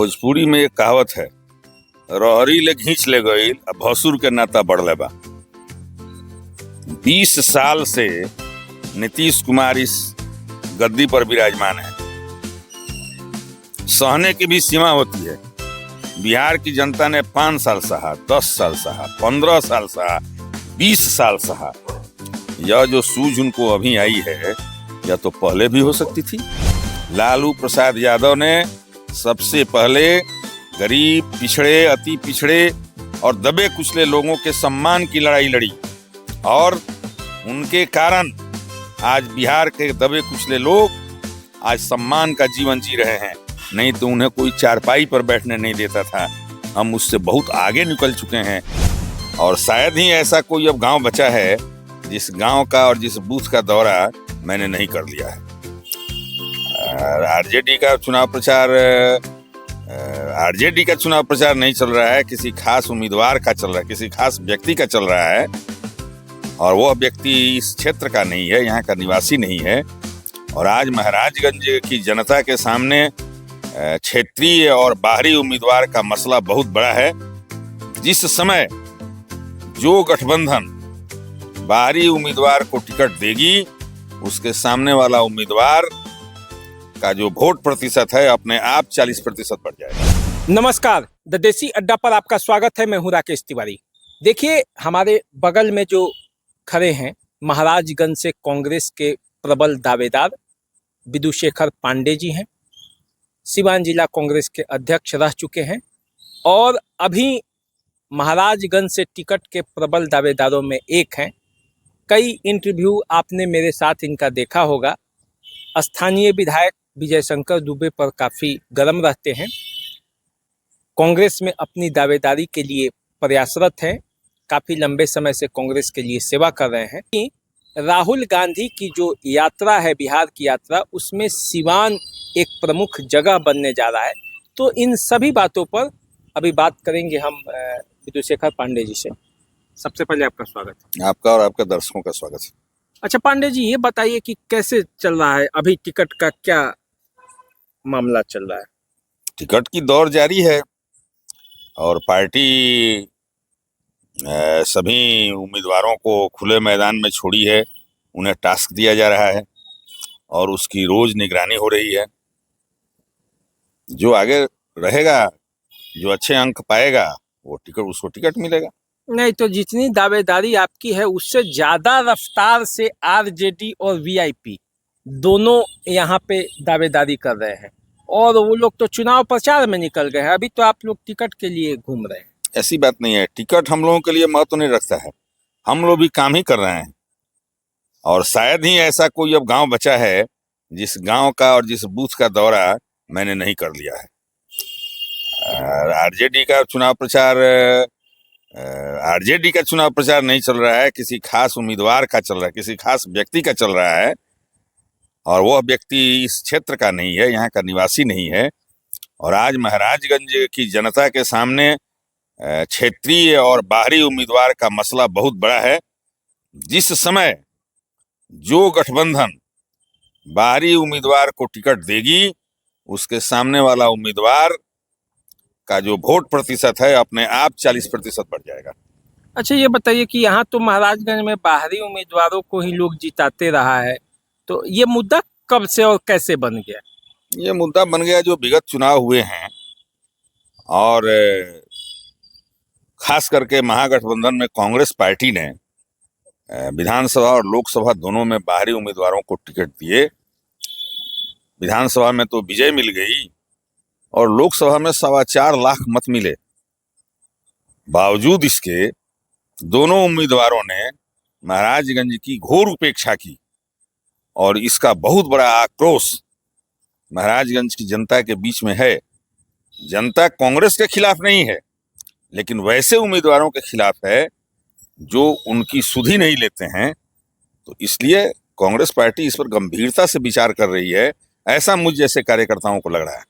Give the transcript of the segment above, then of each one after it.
भोजपुरी में एक कहावत है, रहरी ले घींच ले गई अब भसुर के नाता बढ़ले बा। 20 साल से नीतीश कुमार इस गद्दी पर विराजमान है। सहने की भी सीमा होती है। बिहार की जनता ने 5 साल सहा, 10 साल सहा, 15 साल सहा, 20 साल सहा। यह जो सूझ उनको अभी आई है, यह तो पहले भी हो सकती थी। लालू प्रसाद यादव ने सबसे पहले गरीब, पिछड़े, अति पिछड़े और दबे कुचले लोगों के सम्मान की लड़ाई लड़ी और उनके कारण आज बिहार के दबे कुचले लोग आज सम्मान का जीवन जी रहे हैं। नहीं तो उन्हें कोई चारपाई पर बैठने नहीं देता था। हम उससे बहुत आगे निकल चुके हैं और शायद ही ऐसा कोई अब गांव बचा है जिस गांव का और जिस बूथ का दौरा मैंने नहीं कर लिया है। आरजेडी का चुनाव प्रचार नहीं चल रहा है, किसी खास उम्मीदवार का चल रहा है, किसी खास व्यक्ति का चल रहा है और वह व्यक्ति इस क्षेत्र का नहीं है, यहाँ का निवासी नहीं है। और आज महाराजगंज की जनता के सामने क्षेत्रीय और बाहरी उम्मीदवार का मसला बहुत बड़ा है। जिस समय जो गठबंधन बाहरी उम्मीदवार को टिकट देगी, उसके सामने वाला उम्मीदवार का जो वोट प्रतिशत है अपने आप 40% बढ़ जाएगा। नमस्कार, द देसी अड्डा पर आपका स्वागत है। मैं हूं राकेश तिवारी। देखिए, हमारे बगल में जो खड़े हैं महाराजगंज से कांग्रेस के प्रबल दावेदार विदुशेखर पांडे जी हैं। सिवान जिला कांग्रेस के अध्यक्ष रह चुके हैं और अभी महाराजगंज से टिकट के प्रबल दावेदारों में एक हैं। कई इंटरव्यू आपने मेरे साथ इनका देखा होगा। स्थानीय विधायक विजय शंकर दुबे पर काफ़ी गर्म रहते हैं। कांग्रेस में अपनी दावेदारी के लिए प्रयासरत हैं। काफ़ी लंबे समय से कांग्रेस के लिए सेवा कर रहे हैं। राहुल गांधी की जो यात्रा है, बिहार की यात्रा, उसमें सिवान एक प्रमुख जगह बनने जा रहा है। तो इन सभी बातों पर अभी बात करेंगे हम विदुशेखर पांडे जी से। सबसे पहले आपका स्वागत है। आपका और आपके दर्शकों का स्वागत है। अच्छा पांडे जी, ये बताइए कि कैसे चल रहा है अभी, टिकट का क्या मामला चल रहा है? टिकट की दौड़ जारी है और पार्टी सभी उम्मीदवारों को खुले मैदान में छोड़ी है। उन्हें टास्क दिया जा रहा है और उसकी रोज निगरानी हो रही है। जो आगे रहेगा, जो अच्छे अंक पाएगा, उसको टिकट मिलेगा। नहीं तो जितनी दावेदारी आपकी है उससे ज्यादा रफ्तार से आरजेडी और वीआईपी दोनों यहाँ पे दावेदारी कर रहे हैं और वो लोग तो चुनाव प्रचार में निकल गए हैं। अभी तो आप लोग टिकट के लिए घूम रहे हैं। ऐसी बात नहीं है। टिकट हम लोगों के लिए महत्व नहीं रखता है। हम लोग भी काम ही कर रहे हैं और शायद ही ऐसा कोई अब गांव बचा है जिस गांव का और जिस बूथ का दौरा मैंने नहीं कर लिया है। आरजेडी का चुनाव प्रचार नहीं चल रहा है, किसी खास उम्मीदवार का चल रहा है, किसी खास व्यक्ति का चल रहा है और वह व्यक्ति इस क्षेत्र का नहीं है, यहाँ का निवासी नहीं है। और आज महाराजगंज की जनता के सामने क्षेत्रीय और बाहरी उम्मीदवार का मसला बहुत बड़ा है। जिस समय जो गठबंधन बाहरी उम्मीदवार को टिकट देगी, उसके सामने वाला उम्मीदवार का जो वोट प्रतिशत है अपने आप 40% बढ़ जाएगा। अच्छा, ये बताइए कि यहाँ तो महाराजगंज में बाहरी उम्मीदवारों को ही लोग जिताते रहा है, तो ये मुद्दा कब से और कैसे बन गया? ये मुद्दा बन गया जो विगत चुनाव हुए हैं और खास करके महागठबंधन में कांग्रेस पार्टी ने विधानसभा और लोकसभा दोनों में बाहरी उम्मीदवारों को टिकट दिए। विधानसभा में तो विजय मिल गई और लोकसभा में 4.25 लाख मत मिले। बावजूद इसके दोनों उम्मीदवारों ने महाराजगंज की घोर उपेक्षा की और इसका बहुत बड़ा आक्रोश महाराजगंज की जनता के बीच में है। जनता कांग्रेस के खिलाफ नहीं है, लेकिन वैसे उम्मीदवारों के खिलाफ है जो उनकी सुध ही नहीं लेते हैं। तो इसलिए कांग्रेस पार्टी इस पर गंभीरता से विचार कर रही है, ऐसा मुझ जैसे कार्यकर्ताओं को लग रहा है।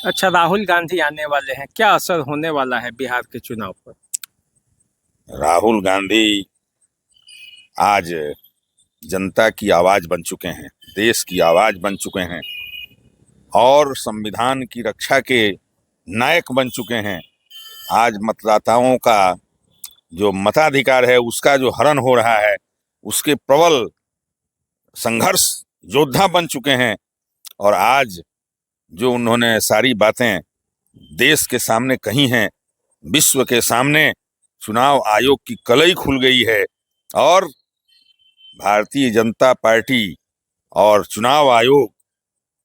अच्छा, राहुल गांधी आने वाले हैं, क्या असर होने वाला है बिहार के चुनाव पर? राहुल गांधी आज जनता की आवाज बन चुके हैं, देश की आवाज बन चुके हैं और संविधान की रक्षा के नायक बन चुके हैं। आज मतदाताओं का जो मताधिकार है उसका जो हरण हो रहा है, उसके प्रबल संघर्ष योद्धा बन चुके हैं। और आज जो उन्होंने सारी बातें देश के सामने कही हैं, विश्व के सामने, चुनाव आयोग की कलई खुल गई है और भारतीय जनता पार्टी और चुनाव आयोग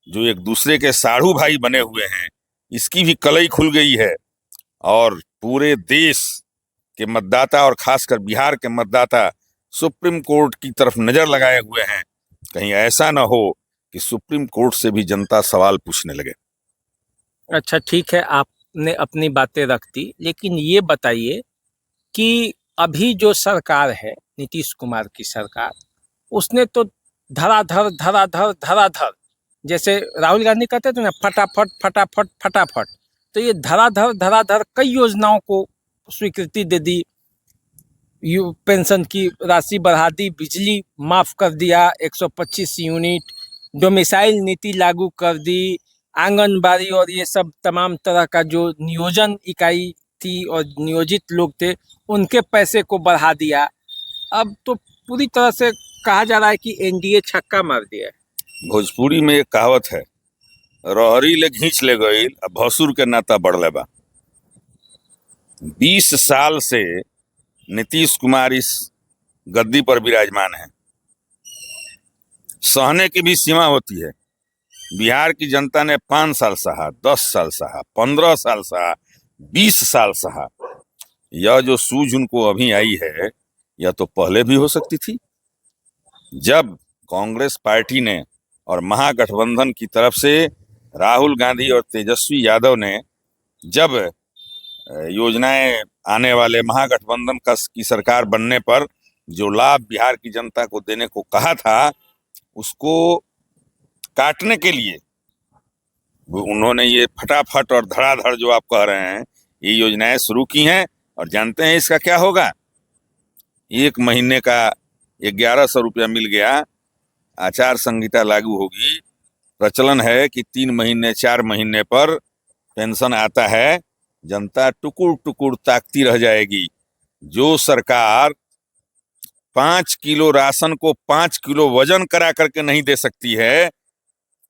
जो एक दूसरे के साढ़ू भाई बने हुए हैं, इसकी भी कलई खुल गई है। और पूरे देश के मतदाता और खासकर बिहार के मतदाता सुप्रीम कोर्ट की तरफ नजर लगाए हुए हैं। कहीं ऐसा ना हो कि सुप्रीम कोर्ट से भी जनता सवाल पूछने लगे। अच्छा ठीक है, आपने अपनी बातें रख दी, लेकिन ये बताइए कि अभी जो सरकार है नीतीश कुमार की सरकार, उसने तो धराधर धराधर धराधर, जैसे राहुल गांधी कहते थे ना, फटाफट फटाफट फटाफट, तो ये धराधर धराधर कई योजनाओं को स्वीकृति दे दी। पेंशन की राशि बढ़ा दी, बिजली माफ कर दिया 125 यूनिट, डोमिसाइल नीति लागू कर दी, आंगनबाड़ी और ये सब तमाम तरह का जो नियोजन इकाई थी और नियोजित लोग थे उनके पैसे को बढ़ा दिया। अब तो पूरी तरह से कहा जा रहा है कि एनडीए छक्का मार दिया है। भोजपुरी में एक कहावत है, रहरी ले घींच ले गई, अब भसुर के नाता बढ़ले बा। 20 साल से नीतीश कुमार इस गद्दी पर विराजमान है। सहने की भी सीमा होती है। बिहार की जनता ने 5 साल सहा, 10 साल सहा, 15 साल सहा, 20 साल सहा। यह जो सूझ उनको अभी आई है, यह तो पहले भी हो सकती थी। जब कांग्रेस पार्टी ने और महागठबंधन की तरफ से राहुल गांधी और तेजस्वी यादव ने जब योजनाएं आने वाले महागठबंधन की सरकार बनने पर जो लाभ बिहार की जनता को देने को कहा था, उसको काटने के लिए उन्होंने ये फटाफट और धड़ाधड़ जो आप कह रहे हैं, ये योजनाएं शुरू की हैं। और जानते हैं इसका क्या होगा? 1 महीने का 1100 रुपया मिल गया, आचार संहिता लागू होगी। प्रचलन है कि 3 महीने 4 महीने पर पेंशन आता है। जनता टुकुर टुकुर ताकती रह जाएगी। जो सरकार 5 किलो राशन को 5 किलो वजन करा करके नहीं दे सकती है,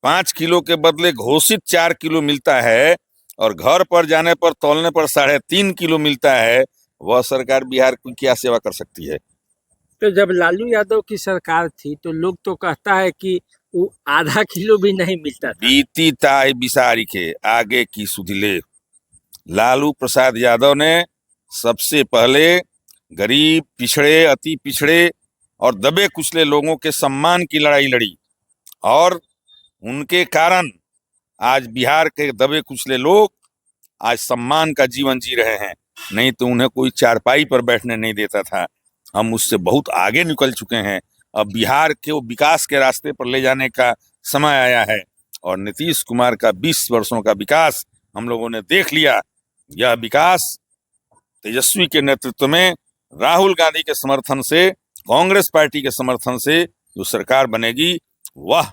5 किलो के बदले घोषित 4 किलो मिलता है और घर पर जाने पर तौलने पर 3.5 किलो मिलता है, वह सरकार बिहार की क्या सेवा कर सकती है? तो जब लालू यादव की सरकार थी तो लोग तो कहता है कि वो आधा किलो भी नहीं मिलता था। बीती ताई बिसारी के आगे की सुधिले। लालू प्रसाद यादव ने सबसे पहले गरीब, पिछड़े, अति पिछड़े और दबे कुचले लोगों के सम्मान की लड़ाई लड़ी और उनके कारण आज बिहार के दबे कुचले लोग आज सम्मान का जीवन जी रहे हैं। नहीं तो उन्हें कोई चारपाई पर बैठने नहीं देता था। हम उससे बहुत आगे निकल चुके हैं। अब बिहार को विकास के रास्ते पर ले जाने का समय आया है और नीतीश कुमार का 20 वर्षों का विकास हम लोगों ने देख लिया। यह विकास तेजस्वी के नेतृत्व में, राहुल गांधी के समर्थन से, कांग्रेस पार्टी के समर्थन से जो सरकार बनेगी, वह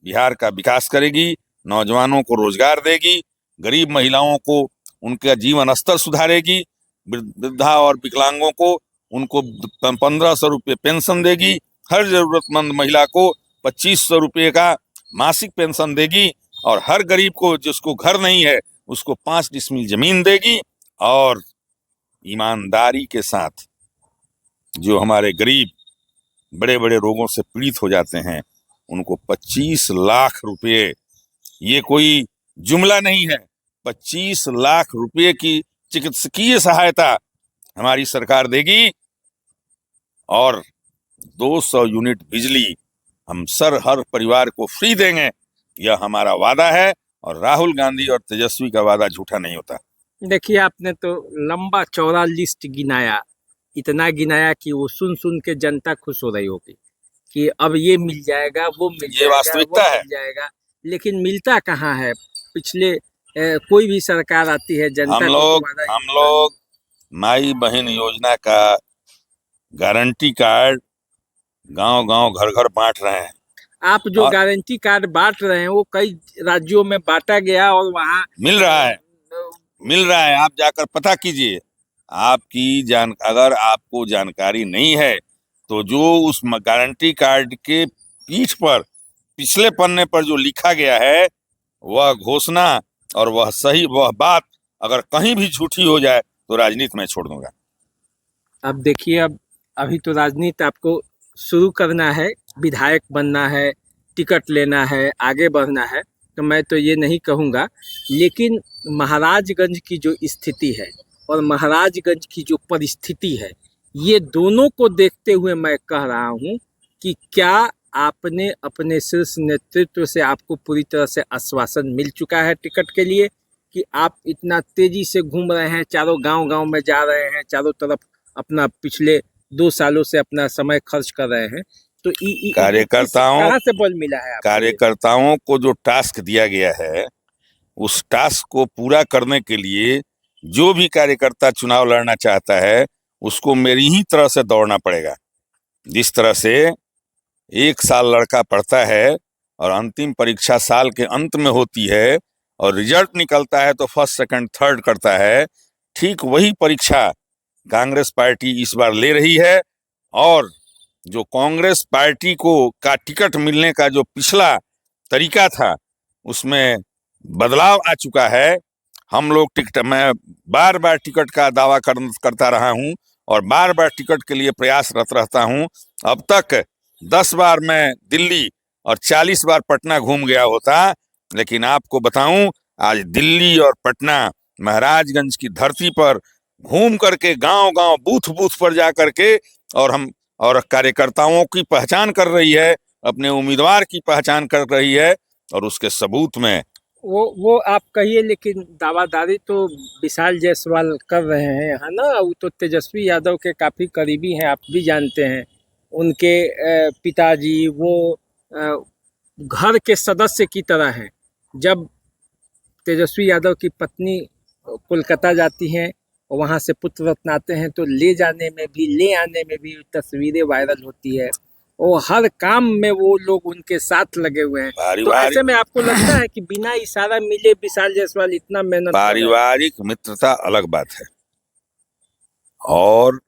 बिहार का विकास करेगी, नौजवानों को रोजगार देगी, गरीब महिलाओं को उनका जीवन स्तर सुधारेगी, वृद्धा और विकलांगों को उनको 1500 रुपये पेंशन देगी, हर जरूरतमंद महिला को 2500 रुपये का मासिक पेंशन देगी और हर गरीब को जिसको घर नहीं है उसको 5 डिसमिल जमीन देगी। और ईमानदारी के साथ जो हमारे गरीब बड़े बड़े रोगों से पीड़ित हो जाते हैं उनको 25 लाख रुपये, ये कोई जुमला नहीं है, 25 लाख रुपये की चिकित्सकीय सहायता हमारी सरकार देगी और 200 यूनिट बिजली हम हर परिवार को फ्री देंगे। यह हमारा वादा है और राहुल गांधी और तेजस्वी का वादा झूठा नहीं होता। देखिए, आपने तो लंबा चौड़ा लिस्ट गिनाया, इतना गिनाया कि वो सुन सुन के जनता खुश हो रही होगी कि अब ये मिल जाएगा, वो मिल ये जाएगा, वास्तविकता वो है। मिल जाएगा, लेकिन मिलता कहाँ है? पिछले कोई भी सरकार आती है, जनता हम लोग माई बहन योजना का गारंटी कार्ड गांव गांव घर घर बांट रहे हैं। आप जो गारंटी कार्ड बांट रहे हैं वो कई राज्यों में बांटा गया और वहाँ मिल रहा है। मिल रहा है, आप जाकर पता कीजिए। अगर आपको जानकारी नहीं है तो जो उस गारंटी कार्ड के पीठ पर पिछले पन्ने पर जो लिखा गया है वह घोषणा और वह बात अगर कहीं भी झूठी हो जाए तो राजनीति में छोड़ दूंगा। अब देखिए, अब अभी तो राजनीति आपको शुरू करना है, विधायक बनना है, टिकट लेना है, आगे बढ़ना है, तो मैं तो ये नहीं कहूँगा। लेकिन महाराजगंज की जो स्थिति है और महाराजगंज की जो परिस्थिति है, ये दोनों को देखते हुए मैं कह रहा हूँ कि क्या आपने अपने शीर्ष नेतृत्व से, आपको पूरी तरह से आश्वासन मिल चुका है टिकट के लिए कि आप इतना तेजी से घूम रहे हैं, चारों गांव-गांव में जा रहे हैं, चारों तरफ अपना पिछले 2 सालों से अपना समय खर्च कर रहे हैं, तो कहाँ से बल मिला है आपको? कार्यकर्ताओं को जो टास्क दिया गया है उस टास्क को पूरा करने के लिए जो भी कार्यकर्ता चुनाव लड़ना चाहता है उसको मेरी ही तरह से दौड़ना पड़ेगा। जिस तरह से 1 साल लड़का पढ़ता है और अंतिम परीक्षा साल के अंत में होती है और रिजल्ट निकलता है तो फर्स्ट सेकंड थर्ड करता है, ठीक वही परीक्षा कांग्रेस पार्टी इस बार ले रही है। और जो कांग्रेस पार्टी को का टिकट मिलने का जो पिछला तरीका था उसमें बदलाव आ चुका है। हम लोग मैं बार बार टिकट का दावा करता रहा हूं और बार बार टिकट के लिए प्रयासरत रहता हूं। अब तक 10 बार मैं दिल्ली और 40 बार पटना घूम गया होता, लेकिन आपको बताऊं आज दिल्ली और पटना महाराजगंज की धरती पर घूम करके गांव-गांव बूथ पर जा करके और कार्यकर्ताओं की पहचान कर रही है, अपने उम्मीदवार की पहचान कर रही है और उसके सबूत में वो आप कहिए, लेकिन दावादारी तो विशाल जायसवाल कर रहे हैं, है ना? वो तो तेजस्वी यादव के काफ़ी करीबी हैं, आप भी जानते हैं। उनके पिताजी वो घर के सदस्य की तरह हैं। जब तेजस्वी यादव की पत्नी कोलकाता जाती हैं और वहाँ से पुत्र रत्न आते हैं तो ले जाने में भी, ले आने में भी तस्वीरें वायरल होती है और हर काम में वो लोग उनके साथ लगे हुए हैं। तो ऐसे में आपको लगता है कि बिना इशारा मिले विशाल जायसवाल इतना मेहनत? पारिवारिक मित्रता अलग बात है और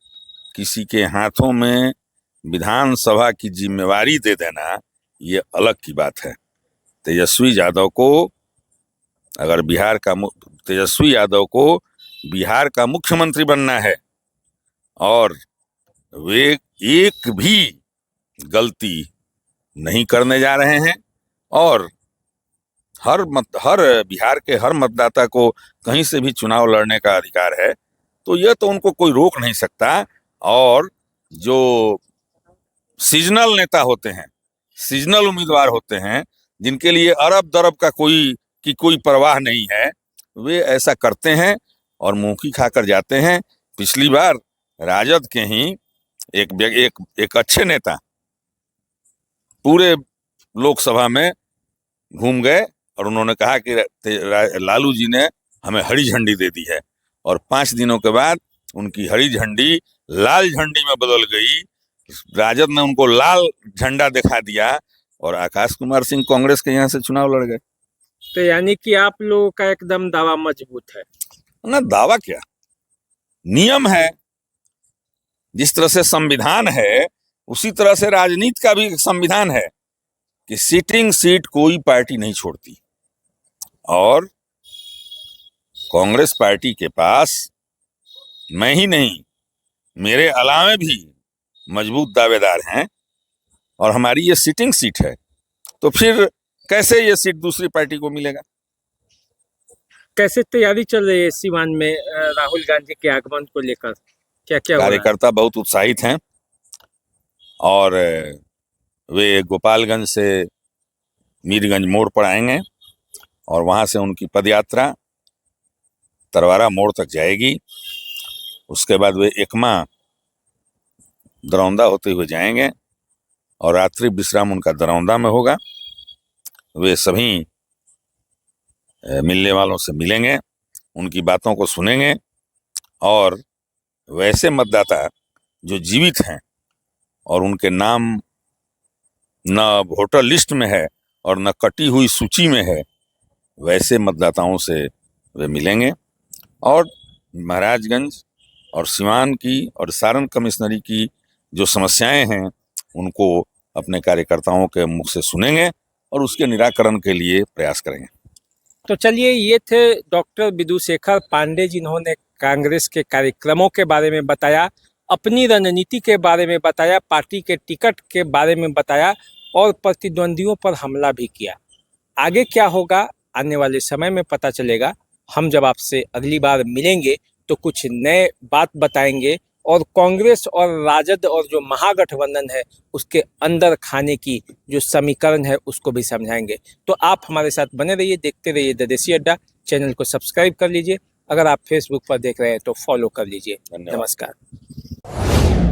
किसी के हाथों में विधानसभा की जिम्मेवारी दे देना ये अलग की बात है। तेजस्वी यादव को बिहार का मुख्यमंत्री बनना है और वे एक भी गलती नहीं करने जा रहे हैं और हर बिहार के हर मतदाता को कहीं से भी चुनाव लड़ने का अधिकार है, तो यह तो उनको कोई रोक नहीं सकता। और जो सीजनल नेता होते हैं, सीजनल उम्मीदवार होते हैं, जिनके लिए अरब दरब का कोई परवाह नहीं है, वे ऐसा करते हैं और मुंह की खाकर जाते हैं। पिछली बार राजद के ही एक अच्छे नेता पूरे लोकसभा में घूम गए और उन्होंने कहा कि लालू जी ने हमें हरी झंडी दे दी है और 5 दिनों के बाद उनकी हरी झंडी लाल झंडी में बदल गई। राजद ने उनको लाल झंडा दिखा दिया और आकाश कुमार सिंह कांग्रेस के यहाँ से चुनाव लड़ गए। तो यानी कि आप लोगों का एकदम दावा मजबूत है ना? दावा क्या, नियम है। जिस तरह से संविधान है उसी तरह से राजनीति का भी संविधान है कि सिटिंग सीट कोई पार्टी नहीं छोड़ती और कांग्रेस पार्टी के पास मैं ही नहीं, मेरे अलावे भी मजबूत दावेदार हैं और हमारी ये सिटिंग सीट है, तो फिर कैसे ये सीट दूसरी पार्टी को मिलेगा? कैसे तैयारी चल रही है सीवान में राहुल गांधी के आगमन को लेकर? क्या कार्यकर्ता बहुत उत्साहित हैं और वे गोपालगंज से मीरगंज मोड़ पर आएंगे और वहां से उनकी पदयात्रा तरवारा मोड़ तक जाएगी। उसके बाद वे एकमा दरौंदा होते हुए जाएंगे और रात्रि विश्राम उनका दरौंदा में होगा। वे सभी मिलने वालों से मिलेंगे, उनकी बातों को सुनेंगे और वैसे मतदाता जो जीवित हैं और उनके नाम न वोटर लिस्ट में है और न कटी हुई सूची में है, वैसे मतदाताओं से वे मिलेंगे और महाराजगंज और सिवान की और सारण कमिश्नरी की जो समस्याएं हैं उनको अपने कार्यकर्ताओं के मुख से सुनेंगे और उसके निराकरण के लिए प्रयास करेंगे। तो चलिए, ये थे डॉक्टर विदुशेखर पांडे, जिन्होंने कांग्रेस के कार्यक्रमों के बारे में बताया, अपनी रणनीति के बारे में बताया, पार्टी के टिकट के बारे में बताया और प्रतिद्वंदियों पर हमला भी किया। आगे क्या होगा आने वाले समय में पता चलेगा। हम जब आपसे अगली बार मिलेंगे तो कुछ नए बात बताएंगे और कांग्रेस और राजद और जो महागठबंधन है उसके अंदर खाने की जो समीकरण है उसको भी समझाएंगे। तो आप हमारे साथ बने रहिए, देखते रहिए द देसी अड्डा। चैनल को सब्सक्राइब कर लीजिए, अगर आप फेसबुक पर देख रहे हैं तो फॉलो कर लीजिए। धन्यवाद। नमस्कार।